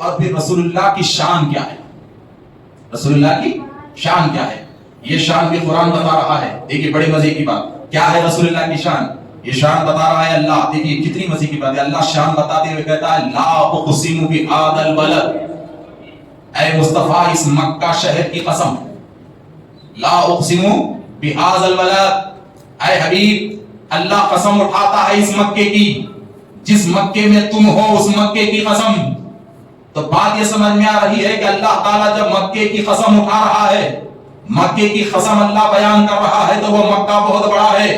اور پھر رسول اللہ کی شان کیا ہے، رسول اللہ کی شان کیا ہے، یہ شان بھی قرآن بتا رہا ہے۔ دیکھیے بڑے مزے کی بات کیا ہے رسول اللہ کی شان، یہ شان بتا رہا ہے اللہ۔ دیکھیے کتنی مزے کی بات ہے، اللہ شان بتاتے ہوئے کہتا ہے لا اقسم بہذا البلد، اے مصطفیٰ اس مکہ شہر کی قسم، لا اقسم بہذا البلد، اے حبیب اللہ قسم اٹھاتا ہے اس مکے کی، جس مکے میں تم ہو اس مکے کی قسم۔ تو بات یہ سمجھ میں آ رہی ہے کہ اللہ تعالیٰ جب مکے کی قسم اٹھا رہا ہے، مکے کی قسم اللہ بیان کر رہا ہے تو وہ مکہ بہت بڑا ہے،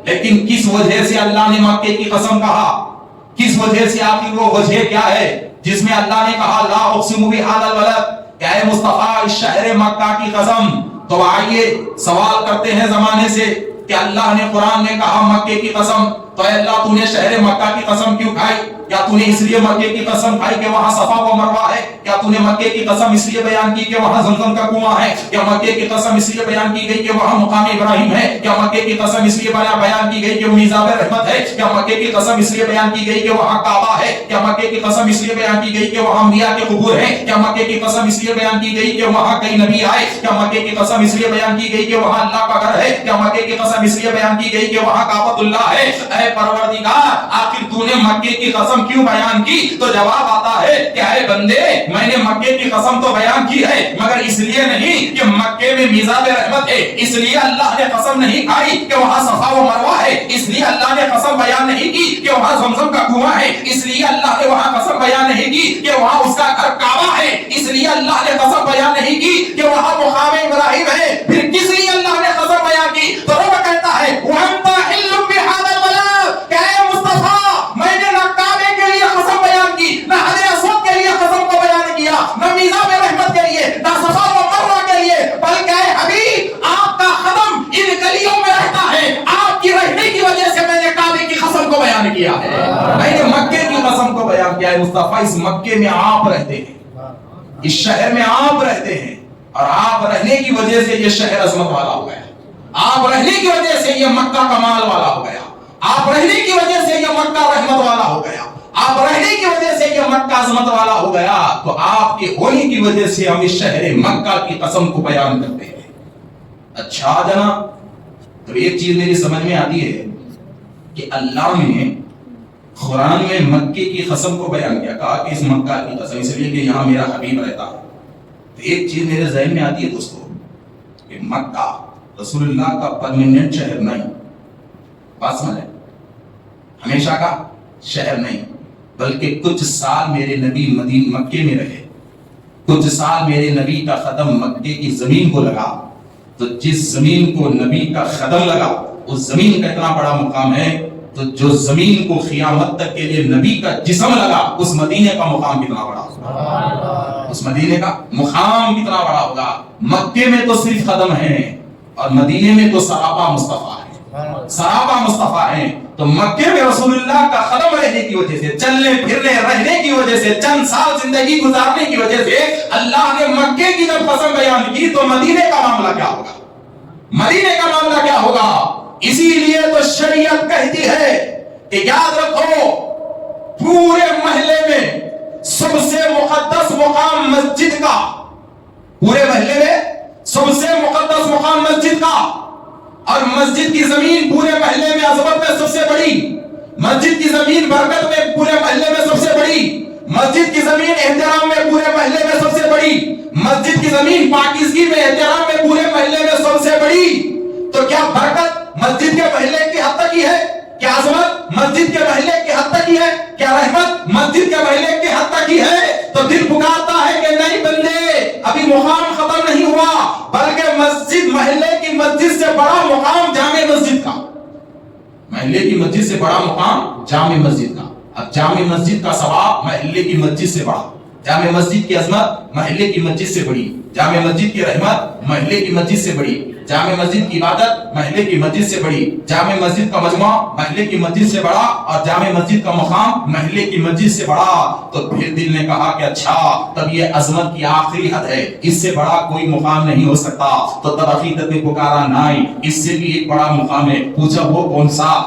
لیکن کس وجہ سے اللہ نے مکے کی قسم کہا، کس وجہ سے، آخر وہ وجہ کیا ہے جس میں اللہ نے کہا لا اقسم بہذا البلد، کہ اے مصطفیٰ اس شہر مکہ کی قسم۔ تو آئیے سوال کرتے ہیں زمانے سے کہ اللہ نے قرآن میں کہا مکے کی قسم، تو اے اللہ تو نے شہر مکہ کی قسم کیوں کھائی؟ کیا تو نے اس لیے مکے کی قسم کھائی کہ وہاں صفا و مروہ ہے؟ کیا تو نے مکے کی قسم اس لیے بیان کی کہ وہاں زمزم کا کنواں ہے؟ کیا مکے کی قسم اس لیے بیان کی گئی کہ وہاں مقام ابراہیم ہے؟ کیا مکے کی قسم اس لیے بیان کی گئی کہ وہ میزاب رحمت ہے؟ کیا مکے کی قسم اس لیے بیان کی گئی کہ وہاں کعبہ ہے؟ کیا مکے کی قسم اس لیے بیان کی گئی کہ وہاں انبیاء کے قبور ہیں؟ کیا مکے کی قسم اس لیے بیان کی گئی کہ وہاں کئی نبی آئے؟ کیا مکے کی قسم اس لیے بیان کی گئی کہ وہاں اللہ کا گھر ہے؟ کیا مکے کی قسم اس لیے بیان کی گئی کہ وہاں کعبۃ اللہ ہے؟ اے پروردگار آخر تو نے مکے کی قسم کیوں بیان کی؟ تو جواب آتا ہے کہ اے بندے میں نے مکے کی قسم تو بیان کی ہے، مگر اس لیے نہیں کہ مکے میں میزاب رحمت ہے، اس لیے اللہ نے قسم نہیں کھائی کہ وہاں صفا و مروہ ہے، اس لیے اللہ نے قسم بیان نہیں کی کہ وہاں زمزم کا کنواں ہے، اس لیے اللہ نے وہاں قسم بیان نہیں کی کہ وہاں اس کا گھر کعبہ ہے، اس لیے اللہ نے قسم بیان نہیں کی کہ وہاں مقام ابراہیم ہے۔ پھر کس لیے اللہ نے قسم بیان کی؟ تو رب کہتا ہے وَأَنْتَ حِلٌّ بِهَذَا الْبَلَدِ، کہ اے مصطفیٰ میں نے نہ کعبے کے لیے قسم بیان کی، نہ حجر اسود کے لیے قسم کو بیان کیا، نہ میزاب رحمت کے لیے، نہ صفا و مروہ کے لیے، بلکہ اے حبیب آپ کا قدم ان گلیوں میں رہتا ہے، آپ کی رہنے کی وجہ سے میں نے کعبے کی قسم کو بیان کیا ہے، میں نے مکے کی قسم کو بیان کیا ہے۔ مصطفیٰ اس مکے میں آپ رہتے ہیں، اس شہر میں آپ رہتے ہیں، اور آپ رہنے کی وجہ سے یہ شہر عظمت والا ہو گیا، آپ رہنے کی وجہ سے یہ مکہ کمال والا ہو گیا، آپ رہنے کی وجہ سے یہ مکہ رحمت والا ہو گیا، آپ رہنے کی وجہ سے یہ مکہ عظمت والا ہو گیا۔ تو آپ کے ہونے کی وجہ سے ہم اس شہر مکہ کی قسم کو بیان کرتے ہیں۔ اچھا جناب، تو ایک چیز میری سمجھ میں آتی ہے کہ اللہ نے قرآن میں مکے کی قسم کو بیان کیا، کہا کہ اس مکہ کی قسم، اس لیے کہ یہاں میرا حبیب رہتا ہے۔ تو ایک چیز میرے ذہن میں آتی ہے دوستو کہ مکہ رسول اللہ کا پرماننٹ شہر نہیں، بات سمجھے، ہمیشہ کا شہر نہیں، بلکہ کچھ سال میرے نبی مکے میں رہے، کچھ سال میرے نبی کا قدم مکے کی زمین کو لگا، تو جس زمین کو نبی کا قدم لگا اس زمین کا اتنا بڑا مقام ہے، تو جو زمین کو قیامت تک کے لیے نبی کا جسم لگا اس مدینے کا مقام کتنا بڑا ہوگا، اس مدینے کا مقام کتنا بڑا ہوگا۔ مکے میں تو صرف قدم ہے اور مدینے میں تو سراپا مصطفیٰ ہے، سراپا مصطفیٰ ہیں۔ تو مکے میں رسول اللہ کا قدم رہنے کی وجہ سے، چلنے پھرنے رہنے کی وجہ سے، چند سال زندگی گزارنے کی وجہ سے اللہ نے مکے کی جب قسم بیان کی تو مدینے کا معاملہ کیا ہوگا، مدینے کا معاملہ کیا ہوگا۔ اسی لیے تو شریعت کہتی ہے کہ یاد رکھو پورے محلے میں سب سے مقدس مقام مسجد کا، پورے محلے میں سب سے مقدس مقام مسجد کا، اور مسجد کی زمین پورے محلے میں عظمت میں سب سے بڑی، مسجد کی زمین برکت میں پورے محلے میں سب سے بڑی، مسجد کی زمین احترام میں پورے محلے میں سب سے بڑی، مسجد کی زمین پاکیزگی میں احترام میں پورے محلے میں سب سے بڑی۔ تو کیا برکت مسجد کے محلے کی حد تک ہی ہے؟ کیا عظمت مسجد کے محلے کی حد تک ہی ہے؟ کیا رحمت مسجد کے محلے کی حد تک ہی ہے؟ تو دل پکارتا ہے کہ نہیں بندے، ابھی مقام ختم نہیں ہوا، بلکہ مسجد محلے کی مسجد سے بڑا مقام جامع مسجد کا، محلے کی مسجد سے بڑا مقام جامع مسجد کا۔ اب جامع مسجد کا ثواب محلے کی مسجد سے بڑا، جامع مسجد کی عظمت محلے کی مسجد سے بڑی، جامع مسجد کی رحمت محلے کی مسجد سے بڑی، جامع مسجد کی عبادت محلے کی مسجد سے بڑی، جامع مسجد کا مجمع محلے کی مسجد سے بڑا، اور جامع مسجد کا مقام محلے کی مسجد سے بڑا۔ تو پھر دل نے کہا کہ اچھا تب یہ عظمت کی آخری حد ہے، اس سے بڑا کوئی مقام نہیں ہو سکتا۔ تو تب عقیدت نے پکارا نہیں، اس سے بھی ایک بڑا مقام ہے۔ پوچھا وہ کون سا؟